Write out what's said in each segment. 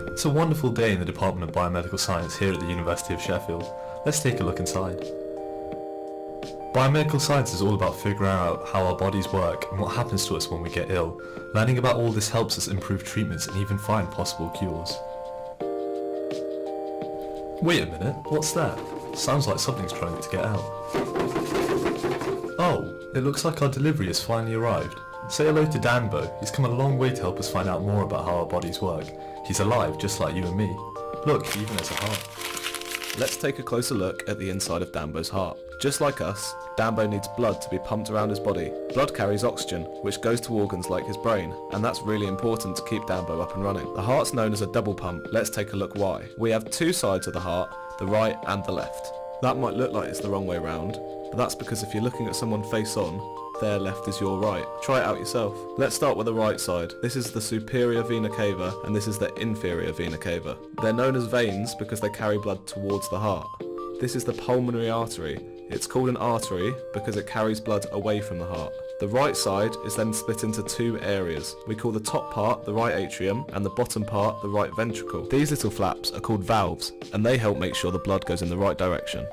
It's a wonderful day in the Department of Biomedical Science here at the University of Sheffield. Let's take a look inside. Biomedical science is all about figuring out how our bodies work and what happens to us when we get ill. Learning about all this helps us improve treatments and even find possible cures. Wait a minute, what's that? Sounds like something's trying to get out. Oh, it looks like our delivery has finally arrived. Say hello to Danbo. He's come a long way to help us find out more about how our bodies work. He's alive, just like you and me. Look, he even has a heart. Let's take a closer look at the inside of Danbo's heart. Just like us, Danbo needs blood to be pumped around his body. Blood carries oxygen, which goes to organs like his brain, and that's really important to keep Danbo up and running. The heart's known as a double pump. Let's take a look why. We have two sides of the heart, the right and the left. That might look like it's the wrong way round, but that's because if you're looking at someone face on, their left is your right. Try it out yourself. Let's start with the right side. This is the superior vena cava and this is the inferior vena cava. They're known as veins because they carry blood towards the heart. This is the pulmonary artery. It's called an artery because it carries blood away from the heart. The right side is then split into two areas. We call the top part the right atrium and the bottom part the right ventricle. These little flaps are called valves and they help make sure the blood goes in the right direction.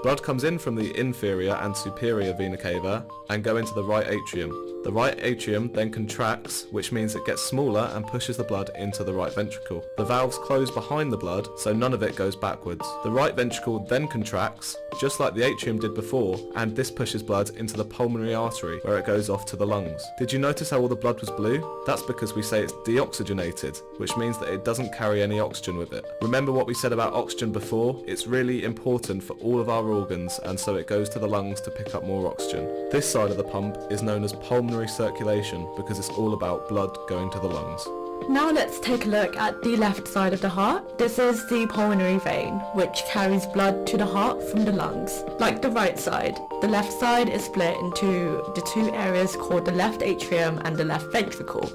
Blood comes in from the inferior and superior vena cava and go into the right atrium. The right atrium then contracts, which means it gets smaller and pushes the blood into the right ventricle. The valves close behind the blood, so none of it goes backwards. The right ventricle then contracts, just like the atrium did before, and this pushes blood into the pulmonary artery, where it goes off to the lungs. Did you notice how all the blood was blue? That's because we say it's deoxygenated, which means that it doesn't carry any oxygen with it. Remember what we said about oxygen before? It's really important for all of our organs, and so it goes to the lungs to pick up more oxygen. This side of the pump is known as pulmonary circulation because it's all about blood going to the lungs. Now let's take a look at the left side of the heart. This is the pulmonary vein, which carries blood to the heart from the lungs. Like the right side, the left side is split into the two areas called the left atrium and the left ventricle.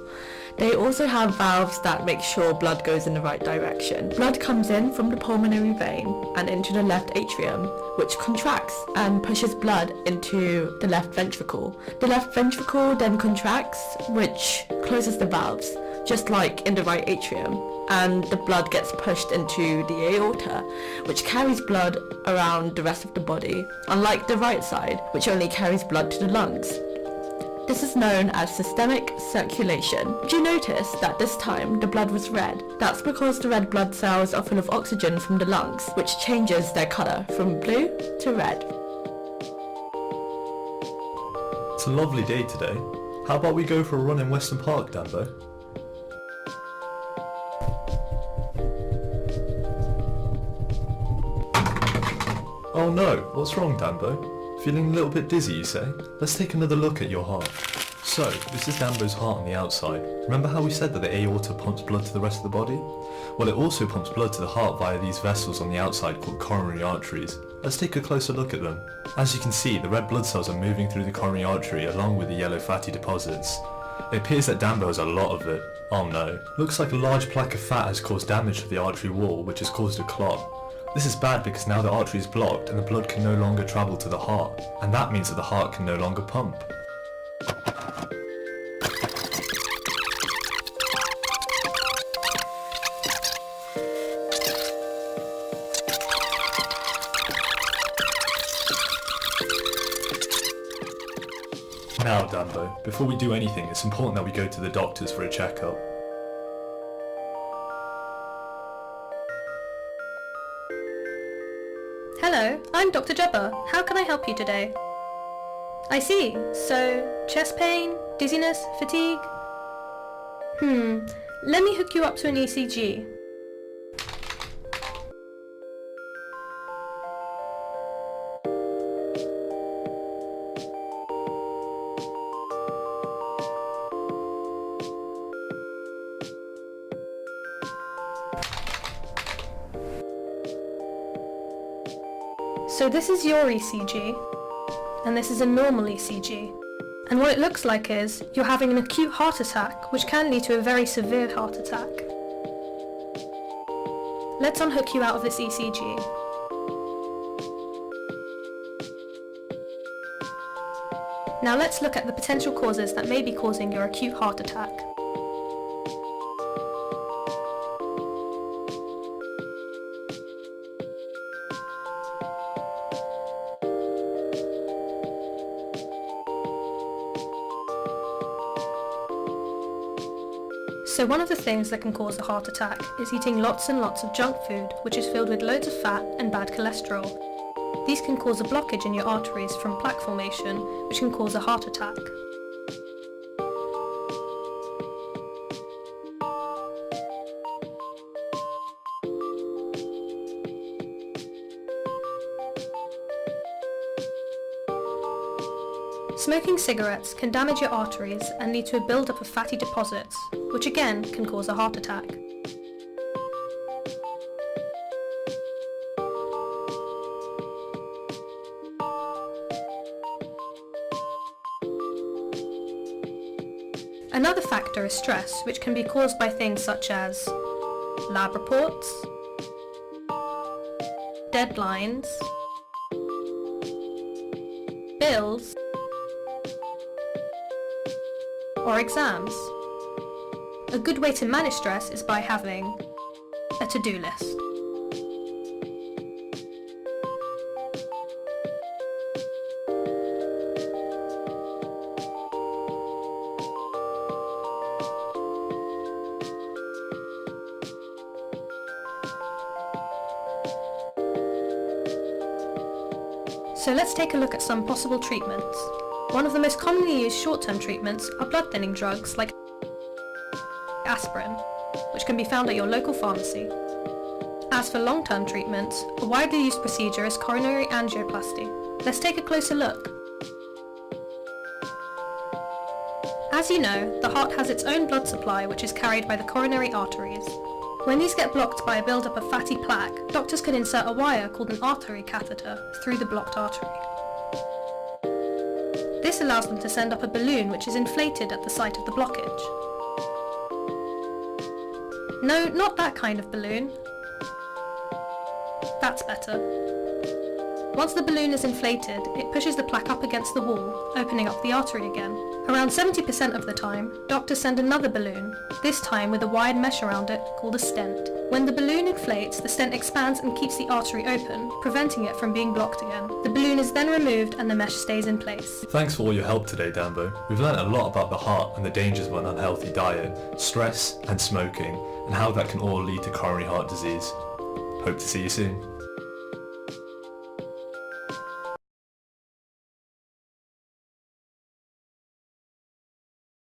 They also have valves that make sure blood goes in the right direction. Blood comes in from the pulmonary vein and into the left atrium, which contracts and pushes blood into the left ventricle. The left ventricle then contracts, which closes the valves, just like in the right atrium, and the blood gets pushed into the aorta, which carries blood around the rest of the body, unlike the right side, which only carries blood to the lungs. This is known as systemic circulation. Did you notice that this time the blood was red? That's because the red blood cells are full of oxygen from the lungs, which changes their colour from blue to red. It's a lovely day today. How about we go for a run in Weston Park, Danbo? Oh no, what's wrong, Danbo? Feeling a little bit dizzy, you say? Let's take another look at your heart. So, this is Danbo's heart on the outside. Remember how we said that the aorta pumps blood to the rest of the body? Well, it also pumps blood to the heart via these vessels on the outside called coronary arteries. Let's take a closer look at them. As you can see, the red blood cells are moving through the coronary artery along with the yellow fatty deposits. It appears that Danbo has a lot of it. Oh no. Looks like a large plaque of fat has caused damage to the artery wall, which has caused a clot. This is bad because now the artery is blocked and the blood can no longer travel to the heart, and that means that the heart can no longer pump. Now Danbo, before we do anything, it's important that we go to the doctors for a checkup. Hello, I'm Dr. Djebbar. How can I help you today? I see. So, chest pain, dizziness, fatigue? Let me hook you up to an ECG. So this is your ECG, and this is a normal ECG. And what it looks like is you're having an acute heart attack, which can lead to a very severe heart attack. Let's unhook you out of this ECG. Now let's look at the potential causes that may be causing your acute heart attack. So one of the things that can cause a heart attack is eating lots and lots of junk food, which is filled with loads of fat and bad cholesterol. These can cause a blockage in your arteries from plaque formation, which can cause a heart attack. Smoking cigarettes can damage your arteries and lead to a build-up of fatty deposits, which again can cause a heart attack. Another factor is stress, which can be caused by things such as lab reports, deadlines, bills, or exams. A good way to manage stress is by having a to-do list. So let's take a look at some possible treatments. One of the most commonly used short-term treatments are blood-thinning drugs like aspirin, which can be found at your local pharmacy. As for long-term treatments, a widely used procedure is coronary angioplasty. Let's take a closer look. As you know, the heart has its own blood supply which is carried by the coronary arteries. When these get blocked by a build-up of fatty plaque, doctors can insert a wire called an artery catheter through the blocked artery. This allows them to send up a balloon which is inflated at the site of the blockage. No, not that kind of balloon. That's better. Once the balloon is inflated, it pushes the plaque up against the wall, opening up the artery again. Around 70% of the time, doctors send another balloon, this time with a wide mesh around it called a stent. When the balloon inflates, the stent expands and keeps the artery open, preventing it from being blocked again. The balloon is then removed and the mesh stays in place. Thanks for all your help today, Danbo. We've learnt a lot about the heart and the dangers of an unhealthy diet, stress and smoking, and how that can all lead to coronary heart disease. Hope to see you soon.